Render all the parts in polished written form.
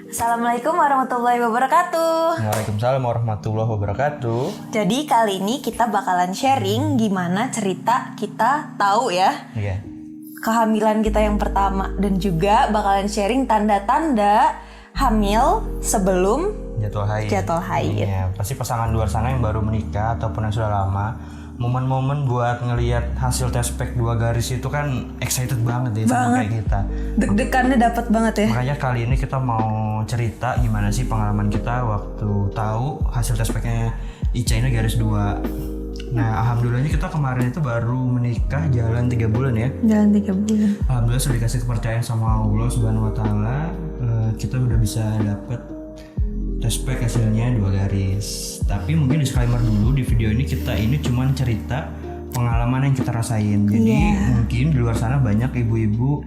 Assalamualaikum warahmatullahi wabarakatuh. Waalaikumsalam warahmatullahi wabarakatuh. Jadi kali ini kita bakalan sharing gimana cerita kita tahu ya Iya. kehamilan kita yang pertama, dan juga bakalan sharing tanda-tanda hamil sebelum Jadwal haid. Iya, pasti pasangan luar sana yang baru menikah ataupun yang sudah lama, momen-momen buat ngelihat hasil tes pack 2 garis itu kan excited banget ya sama kayak kita. Deg-degannya dapat banget ya. Makanya kali ini kita mau cerita gimana sih pengalaman kita waktu tahu hasil tes packnya Ica ini garis 2. Nah, alhamdulillahnya kita kemarin itu baru menikah jalan 3 bulan ya. Jalan 3 bulan. Alhamdulillah sudah dikasih kepercayaan sama Allah Subhanahu wa taala, kita udah bisa dapet tes pack hasilnya 2 garis. Tapi mungkin disclaimer dulu, di video ini kita ini cuman cerita pengalaman yang kita rasain. Jadi mungkin di luar sana banyak ibu-ibu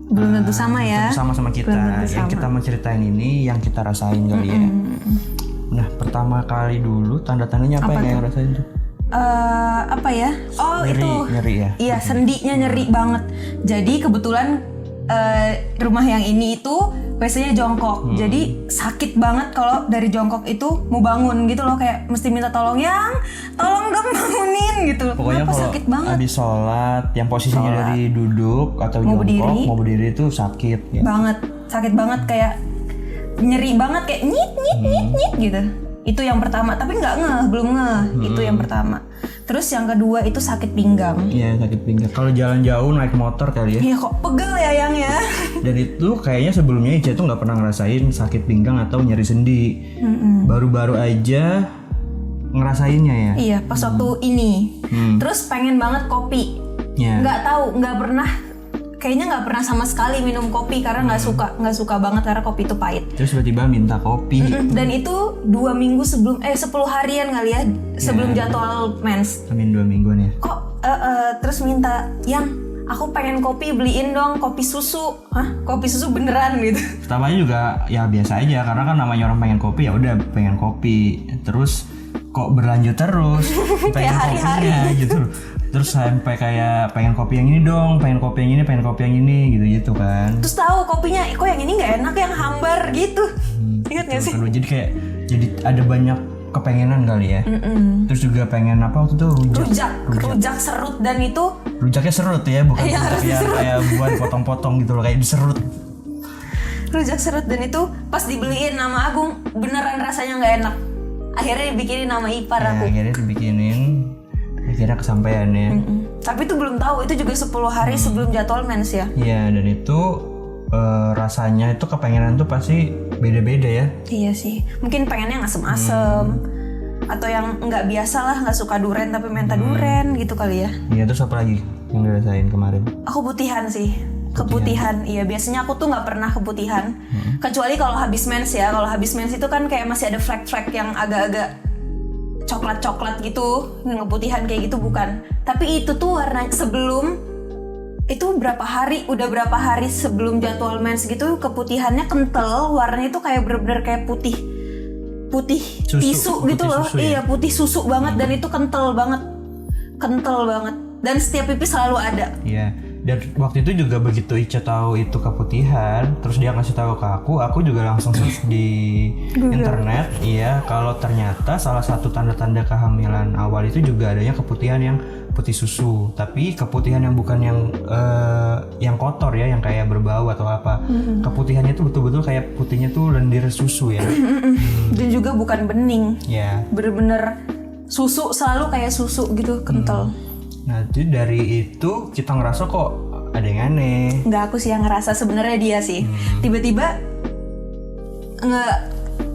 Belum tentu sama ya. Sama kita. Yang kita mau ceritain ini yang kita rasain kali ya. Nah, pertama kali dulu tanda-tandanya apa yang rasain tuh? Apa ya? Oh, Nyeri ya? Iya, sendinya nyeri banget. Jadi kebetulan rumah yang ini itu WC-nya jongkok. Jadi sakit banget kalau dari jongkok itu mau bangun gitu loh, kayak mesti minta tolong dong bangunin gitu. Pokoknya kalau sakit banget. habis sholat yang posisinya dari duduk atau jongkok mau berdiri itu sakit ya. Banget, sakit banget, kayak nyeri banget, kayak nyit gitu. Itu yang pertama, tapi belum ngeh. Itu yang pertama. Terus yang kedua itu sakit pinggang. Iya, sakit pinggang. Kalau jalan jauh naik motor kali ya. Iya, kok pegel ya yang ya. Dan itu kayaknya sebelumnya Ica tuh nggak pernah ngerasain sakit pinggang atau nyeri sendi. Baru-baru aja ngerasainnya ya. Iya, pas waktu ini. Terus pengen banget kopi. Ya. Kayaknya nggak pernah sama sekali minum kopi karena nggak suka banget karena kopi itu pahit. Terus tiba-tiba minta kopi. Dan itu 2 minggu sebelum 10 harian kali ya sebelum jadwal mens. Amin 2 mingguan ya. Kok terus minta, aku pengen kopi, beliin dong kopi susu. Hah? Kopi susu beneran gitu. Pertamanya juga ya biasa aja karena kan namanya orang pengen kopi, ya udah pengen kopi. Terus kok berlanjut terus pengen kopinya gitu. Terus sampai kayak pengen kopi yang ini dong, pengen kopi yang ini gitu kan. Terus tahu kopinya kok yang ini nggak enak, yang hambar gitu. Ingat nggak sih? Jadi kayak ada banyak kepengenan kali ya. Terus juga pengen apa waktu itu Rujak serut, dan itu rujaknya serut ya, bukan rujak yang kayak buat potong-potong gitu loh, kayak diserut. Rujak serut, dan itu pas dibeliin nama Agung beneran rasanya nggak enak. Akhirnya dibikinin nama ipar aku. Akhirnya dibikinin, akhirnya kesampaian ya. Tapi itu belum tahu, itu juga 10 hari sebelum jadwal mens ya. Iya, dan itu rasanya itu kepengenan tuh pasti beda-beda ya. Iya sih, mungkin pengennya yang asem-asem, atau yang nggak biasa lah, nggak suka duren tapi minta duren gitu kali ya. Iya, terus apa lagi yang dirasain kemarin? Aku putihan sih. Keputihan, iya, biasanya aku tuh nggak pernah keputihan, kecuali kalau habis mens ya. Kalau habis mens itu kan kayak masih ada flek-flek yang agak-agak coklat-coklat gitu, ngeputihan kayak gitu bukan. Tapi itu tuh warna sebelum itu berapa hari sebelum jadwal mens gitu, keputihannya kental, warnanya tuh kayak bener-bener kayak putih tisu gitu loh. Susu, ya? Iya, putih susu banget, dan itu kental banget, dan setiap pipi selalu ada. Iya. Dan waktu itu juga begitu Ica tahu itu keputihan, terus dia ngasih tahu ke aku juga langsung search di internet, iya, kalau ternyata salah satu tanda-tanda kehamilan awal itu juga adanya keputihan yang putih susu, tapi keputihan yang bukan yang kotor ya, yang kayak berbau atau apa. Keputihannya itu betul-betul kayak putihnya tuh lendir susu ya. Dan juga bukan bening. Ya. Bener-bener susu, selalu kayak susu gitu, kental. Nah, itu dari itu kita ngerasa kok ada yang aneh. Nggak aku sih yang ngerasa, sebenarnya dia sih. Tiba-tiba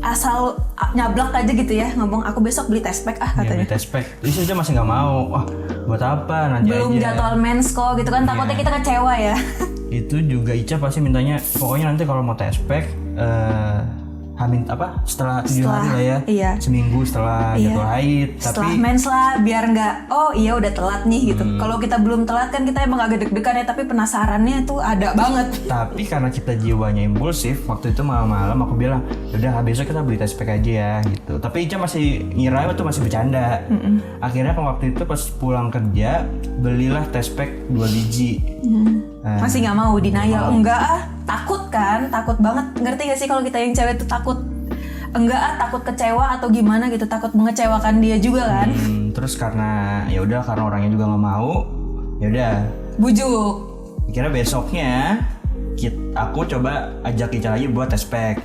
asal nyablak aja gitu ya, ngomong aku besok beli test pack katanya. Beli test pack. Terus aja masih nggak mau. Wah, buat apa? Nanti belum aja. Jadwal mens kok gitu kan, takutnya kita kecewa ya. Itu juga Ica pasti mintanya, pokoknya nanti kalau mau test pack setelah 7 hari lah ya. Iya. Seminggu setelah jadwal haid. Setelah mens lah, biar nggak udah telat nih gitu. Kalau kita belum telat kan kita emang agak deg-degan ya, tapi penasarannya tuh ada banget. Tapi karena kita jiwanya impulsif, waktu itu malam-malam aku bilang, udah besok kita beli test pack aja ya gitu. Tapi Ica masih ngira itu masih bercanda. Akhirnya waktu itu pas pulang kerja belilah test pack 2 biji. Masih nggak mau denial? Enggak ah, takut kan, takut banget. Ngerti gak sih kalau kita yang cewek tuh takut? Enggak ah, takut kecewa atau gimana gitu, takut mengecewakan dia juga kan? Terus karena ya udah karena orangnya juga nggak mau, ya udah. Bujuk. Kira besoknya aku coba ajak Ica lagi buat test pack,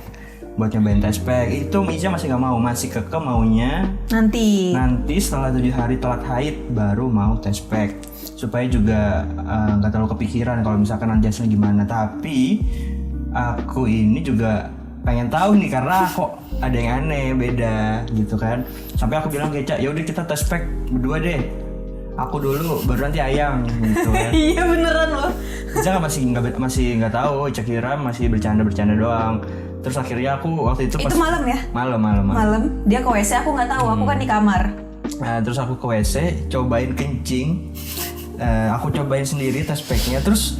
buat nyobain test pack. Itu Ica masih nggak mau, masih kekeh maunya Nanti setelah 7 hari telat haid baru mau test pack, supaya juga nggak terlalu kepikiran kalau misalkan nanti hasilnya gimana. Tapi aku ini juga pengen tahu nih karena kok ada yang aneh, beda gitu kan. Sampai aku bilang ke Ica, ya udah kita test pack berdua deh. Aku dulu, baru nanti Ayang gitu kan. Iya beneran loh. Ica masih nggak tahu, Ica kira masih bercanda doang. Terus akhirnya aku waktu itu Itu malam ya? Malam. Dia ke WC, aku nggak tahu, aku kan di kamar. Nah, terus aku ke WC, cobain kencing. Aku cobain sendiri test packnya. Terus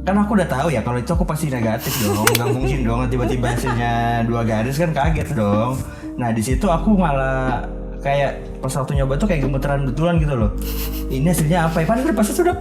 kan aku udah tahu ya kalau itu aku pasti negatif dong. Nggak mungkin dong tiba-tiba hasilnya 2 garis, kan kaget dong. Nah di situ aku malah kayak pas waktu nyoba tuh kayak gemeteran betulan gitu loh. Ini hasilnya apa ya? Padahal pasti sudah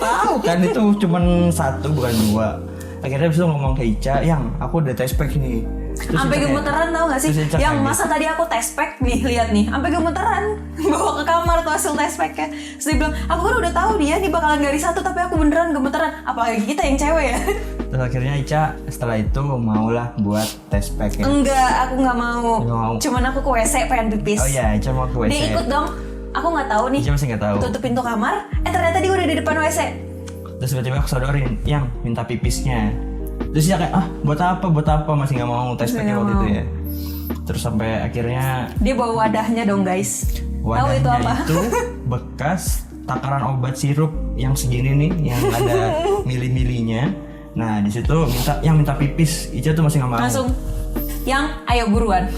tahu kan itu cuman 1 bukan 2. Akhirnya abis itu ngomong ke Ica, yang aku udah test pack nih. Sampai gemeteran tau gak sih? Yang masa tadi aku test pack nih, lihat nih, sampai gemeteran bawa ke kamar tuh hasil test packnya. Terus dia bilang, aku kan udah tahu dia nih bakalan garis 1 tapi aku beneran gemeteran. Apalagi kita yang cewek ya. Terus akhirnya Ica setelah itu maulah buat test pack ya. Enggak, aku nggak mau. Cuman aku ke WC pengen pipis. Oh iya, Ica mau ke WC. Dia ikut dong. Aku nggak tahu nih. Ica masih nggak tahu. Tutup pintu kamar. Ternyata dia udah di depan WC. Terus tiba-tiba aku sodorin, yang minta pipisnya. Terus dia kayak, buat apa, masih nggak mau test packnya waktu itu ya. Terus sampai akhirnya dia bawa wadahnya dong guys. Tahu itu apa? Itu bekas takaran obat sirup yang segini nih, yang ada mili-milinya. Nah di situ minta pipis. Ica tuh masih nggak mau. Langsung, yang ayo buruan.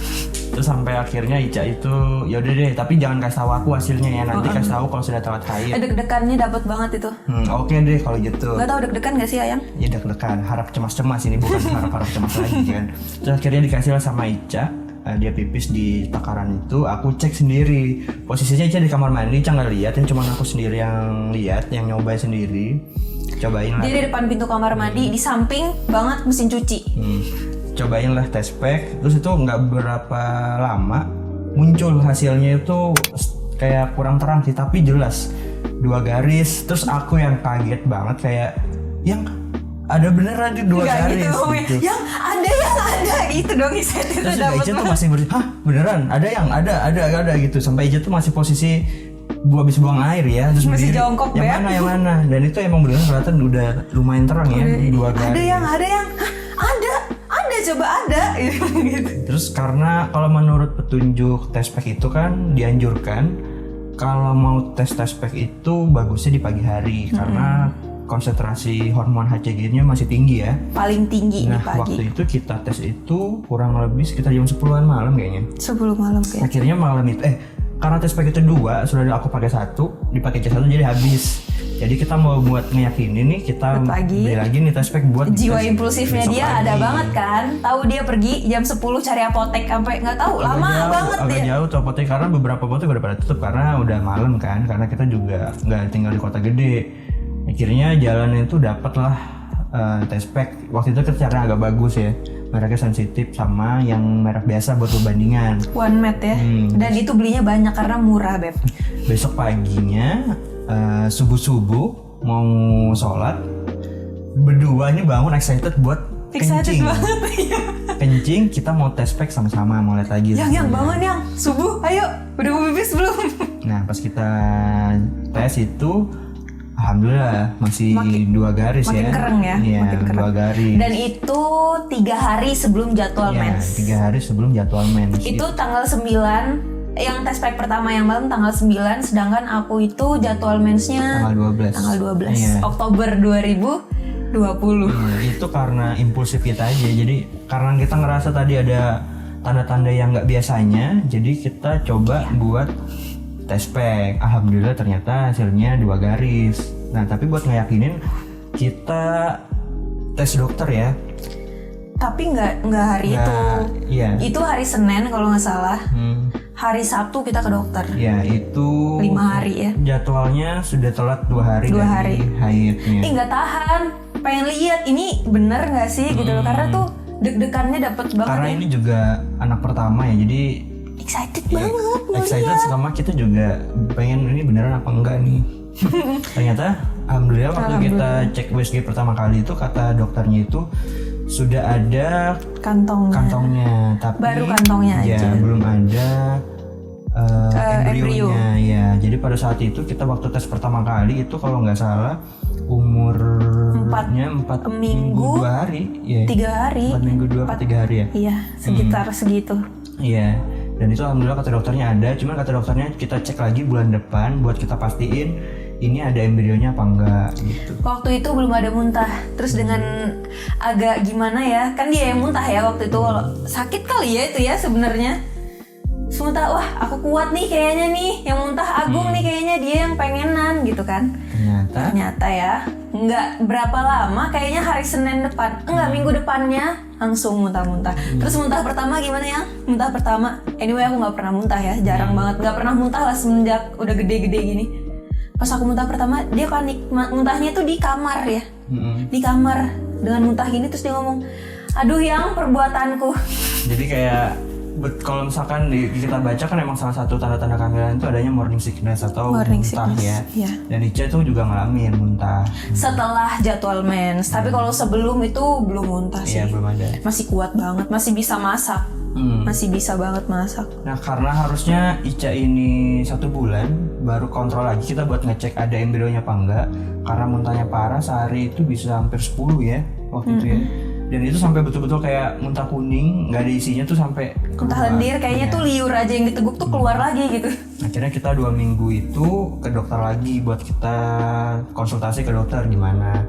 Terus sampai akhirnya Ica itu ya udah deh, tapi jangan kasih tahu aku hasilnya ya, nanti kasih tahu kalau sudah telat haid. Deg-degannya dapet banget itu. Oke deh kalau gitu. Gak tau deg-degan gak sih Ayang? Ya deg-degan, harap cemas-cemas ini, bukan harap cemas lagi kan. Terus akhirnya dikasih lah sama Ica, dia pipis di takaran itu. Aku cek sendiri, posisinya Ica di kamar mandi. Ica nggak lihat, cuma aku sendiri yang lihat, yang nyobain sendiri. Cobain lah. Dia di depan pintu kamar mandi, di samping banget mesin cuci. Cobain lah test pack. Terus itu nggak berapa lama muncul hasilnya, itu kayak kurang terang sih tapi jelas 2 garis. Terus aku yang kaget banget kayak, yang ada beneran di 2 garis gitu. Yang ada gitu dong Ica itu. Terus Ica tuh masih beneran ada yang ada gitu. Sampai Ica tuh masih posisi habis buang air ya, terus masih berdiri, jongkok yang mana. Dan itu emang beneran kelihatan udah lumayan terang ya, 2 garis. Ada yang coba ada gitu. Terus karena kalau menurut petunjuk test pack itu kan dianjurkan kalau mau test pack itu bagusnya di pagi hari karena konsentrasi hormon HCG-nya masih tinggi ya. Paling tinggi nah, di pagi. Waktu itu kita tes itu kurang lebih sekitar jam 10-an malam kayaknya. 10 malam kayaknya. Akhirnya malam itu karena test pack itu 2, sudah aku pakai 1, dipakai C1 jadi habis. Jadi kita mau buat ngeyakinin nih, kita beli lagi nih test pack buat jiwa impulsifnya dia pagi. Ada banget kan. Tahu dia pergi jam 10 cari apotek sampai nggak tahu lama banget dia. Agak jauh tuh apotek karena beberapa apotek udah pada tutup karena udah malam kan. Karena kita juga nggak tinggal di kota gede. Akhirnya jalannya itu dapatlah test pack. Waktu itu caranya agak bagus ya. Mereknya sensitif sama yang merek biasa buat perbandingan. One Med ya. Dan itu belinya banyak karena murah beb. Besok paginya subuh-subuh mau sholat, berdua ini bangun excited buat kencing. Kencing, kita mau test pack sama-sama, mau lihat lagi. Yang bangun yang subuh, ayo udah mau pipis belum? Nah pas kita tes itu alhamdulillah masih 2 garis makin ya. Keren ya. Iya, makin keren. 2 garis. Dan itu 3 hari sebelum jadwal mens. 3 hari sebelum jadwal mens. Itu tanggal 9, yang test pack pertama yang malam tanggal 9, sedangkan aku itu jadwal mensnya tanggal 12. Iya. Oktober 2020. Itu karena impulsif kita aja. Jadi karena kita ngerasa tadi ada tanda-tanda yang nggak biasanya, jadi kita coba buat test pack. Alhamdulillah ternyata hasilnya 2 garis. Nah tapi buat ngeyakinin kita tes dokter ya. Tapi nggak hari itu. Iya. Itu hari Senin kalau nggak salah. Hari Sabtu kita ke dokter. Ya itu 5 hari ya. Jadwalnya sudah telat 2 hari. 2 hari. Haidnya. Nggak tahan. pengen lihat ini bener nggak sih gitu loh, karena tuh deg-degannya dapet banget. Karena ya. ini juga anak pertama ya, jadi Excited banget mau excited lihat. sama kita juga pengen ini beneran apa enggak nih. Ternyata alhamdulillah waktu kita cek USG pertama kali itu kata dokternya itu sudah ada kantongnya, tapi Baru kantongnya ya aja. belum ada Embrio. embrionya ya. Jadi pada saat itu kita waktu tes pertama kali itu kalau nggak salah umurnya 4 minggu 2 hari ya. 3 hari. 4 minggu 2 atau 3 hari ya. Iya, sekitar segitu. Iya. Dan itu alhamdulillah kata dokternya ada, cuman kata dokternya kita cek lagi bulan depan buat kita pastiin ini ada embrionya apa enggak gitu. Waktu itu belum ada muntah. Terus dengan agak gimana ya, kan dia yang muntah ya waktu itu. Sakit kali ya itu ya sebenarnya. Muntah, wah aku kuat nih kayaknya nih. Yang muntah Agung nih kayaknya dia yang pengenan gitu kan. Ternyata ya nggak berapa lama, kayaknya hari Senin depan, minggu depannya langsung muntah-muntah. Terus muntah pertama gimana ya? Muntah pertama, anyway aku nggak pernah muntah ya, jarang banget, nggak pernah muntah lah semenjak udah gede-gede gini. Pas aku muntah pertama dia panik, muntahnya tuh di kamar ya, di kamar dengan muntah gini, terus dia ngomong, aduh yang perbuatanku. Jadi kayak kalau misalkan kita baca kan emang salah satu tanda-tanda kehamilan itu adanya morning sickness atau Morning muntah sickness, ya. iya. Dan Ica tuh juga ngalamin muntah. Setelah jadwal mens, tapi kalau sebelum itu belum muntah sih. Iya, belum ada. Masih kuat banget, masih bisa masak. Masih bisa banget masak. Nah karena harusnya Ica ini 1 bulan baru kontrol lagi kita buat ngecek ada embrionya apa enggak. Karena muntahnya parah, sehari itu bisa hampir 10 ya waktu itu ya. Dan itu sampai betul-betul kayak muntah kuning, nggak ada isinya tuh sampai Muntah lendir, kayaknya tuh liur aja yang diteguk tuh keluar lagi gitu. Akhirnya kita 2 minggu itu ke dokter lagi buat kita konsultasi ke dokter gimana.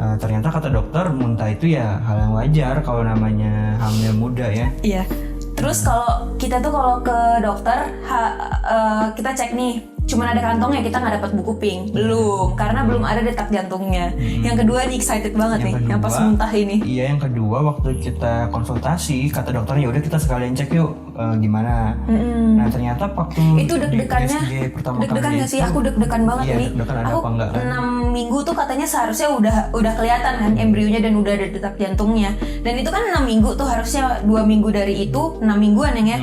Ternyata kata dokter muntah itu ya hal yang wajar kalau namanya hamil muda ya. Iya. Terus kalau kita tuh kalau ke dokter kita cek nih, cuman ada kantongnya, kita nggak dapat buku pink, belum, karena belum ada detak jantungnya. Yang kedua nih excited banget yang pas muntah ini. Iya, yang kedua waktu kita konsultasi kata dokternya udah kita sekalian cek yuk gimana. Nah ternyata waktu itu deg-degannya, deg-degan nggak sih? Aku deg-degan banget iya, nih. Deg-degan ada aku apa enggak, kan? 6 minggu tuh katanya seharusnya udah kelihatan kan embrionya dan udah ada detak jantungnya. Dan itu kan 6 minggu tuh harusnya 2 minggu dari itu 6 mingguan yang ya.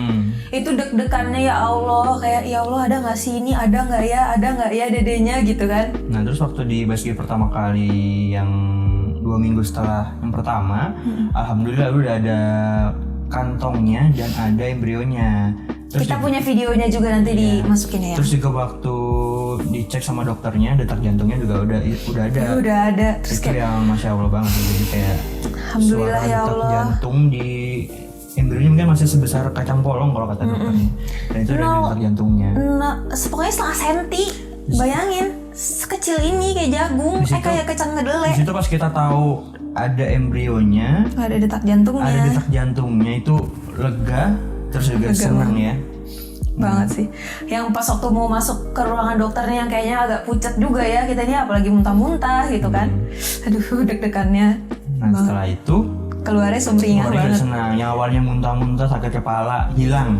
Itu deg-degannya ya Allah, kayak ya Allah ada nggak sih ini, ada nggak ya dedenya gitu kan. Nah terus waktu di BSG pertama kali yang 2 minggu setelah yang pertama, alhamdulillah udah ada kantongnya dan ada embrionya. Terus Kita punya videonya juga nanti dimasukin ya. Terus juga waktu dicek sama dokternya detak jantungnya juga udah ada. Udah ada. Terus itu yang masya Allah banget, jadi kayak alhamdulillah suara ya detak Allah. jantung di embrionya mungkin masih sebesar kacang polong kalau kata dokternya. Dan itu ada detak jantungnya. Nah, pokoknya setengah senti. Bayangin, sekecil ini kayak jagung, kayak kacang kedelai. Di situ pas kita tahu ada embrionya, Ada detak jantungnya. ada detak jantungnya itu lega, terus juga senang ya. Banget sih. Yang pas waktu mau masuk ke ruangan dokternya yang kayaknya agak pucat juga ya, kita ini apalagi muntah-muntah gitu kan. Aduh, deg-degannya. Nah setelah itu Keluarnya sumringah banget. senang. Yang awalnya muntah-muntah sakit kepala hilang.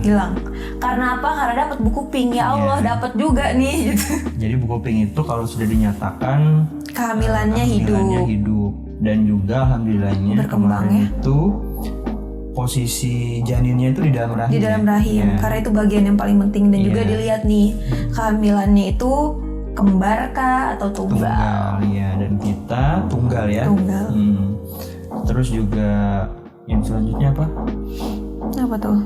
Karena apa? Karena dapat buku pink, ya Allah, dapat juga nih gitu. Jadi buku pink itu kalau sudah dinyatakan Kehamilannya hidup dan juga alhamdulillahnya Berkembang kemarin itu posisi janinnya itu di dalam rahim. di dalam rahim. Karena itu bagian yang paling penting dan juga dilihat nih kehamilannya itu kembar kah atau tunggal. Iya, dan kita tunggal ya. Tunggal. Terus juga yang selanjutnya apa? Apa tuh?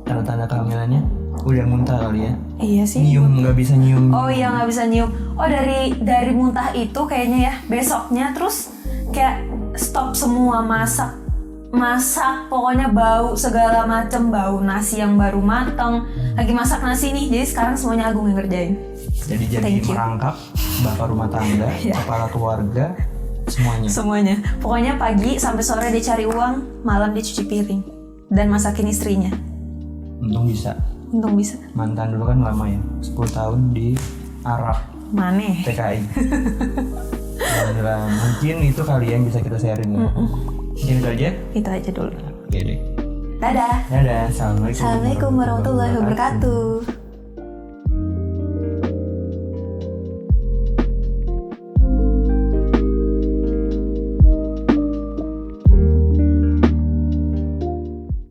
Tanda-tanda kehamilannya udah muntah kali ya. Iya sih. Nyium, nggak bisa nyium. Oh iya, nggak bisa nyium. Oh dari muntah itu kayaknya ya besoknya terus kayak stop semua masak pokoknya bau segala macem, bau nasi yang baru matang, lagi masak nasi nih, jadi sekarang semuanya Agung yang ngerjain. Jadi merangkap bapak rumah tangga, kepala keluarga, semuanya. Pokoknya pagi sampai sore dia cari uang, malam dia cuci piring dan masakin istrinya. Untung bisa. Mantan dulu kan lama ya, 10 tahun di Arab. Maneh. TKI. Alhamdulillah, mungkin itu kali yang bisa kita sharing ya. Mungkin itu aja? Itu aja dulu. Oke deh. Dadah. Assalamualaikum Assalamualaikum warahmatullahi wabarakatuh.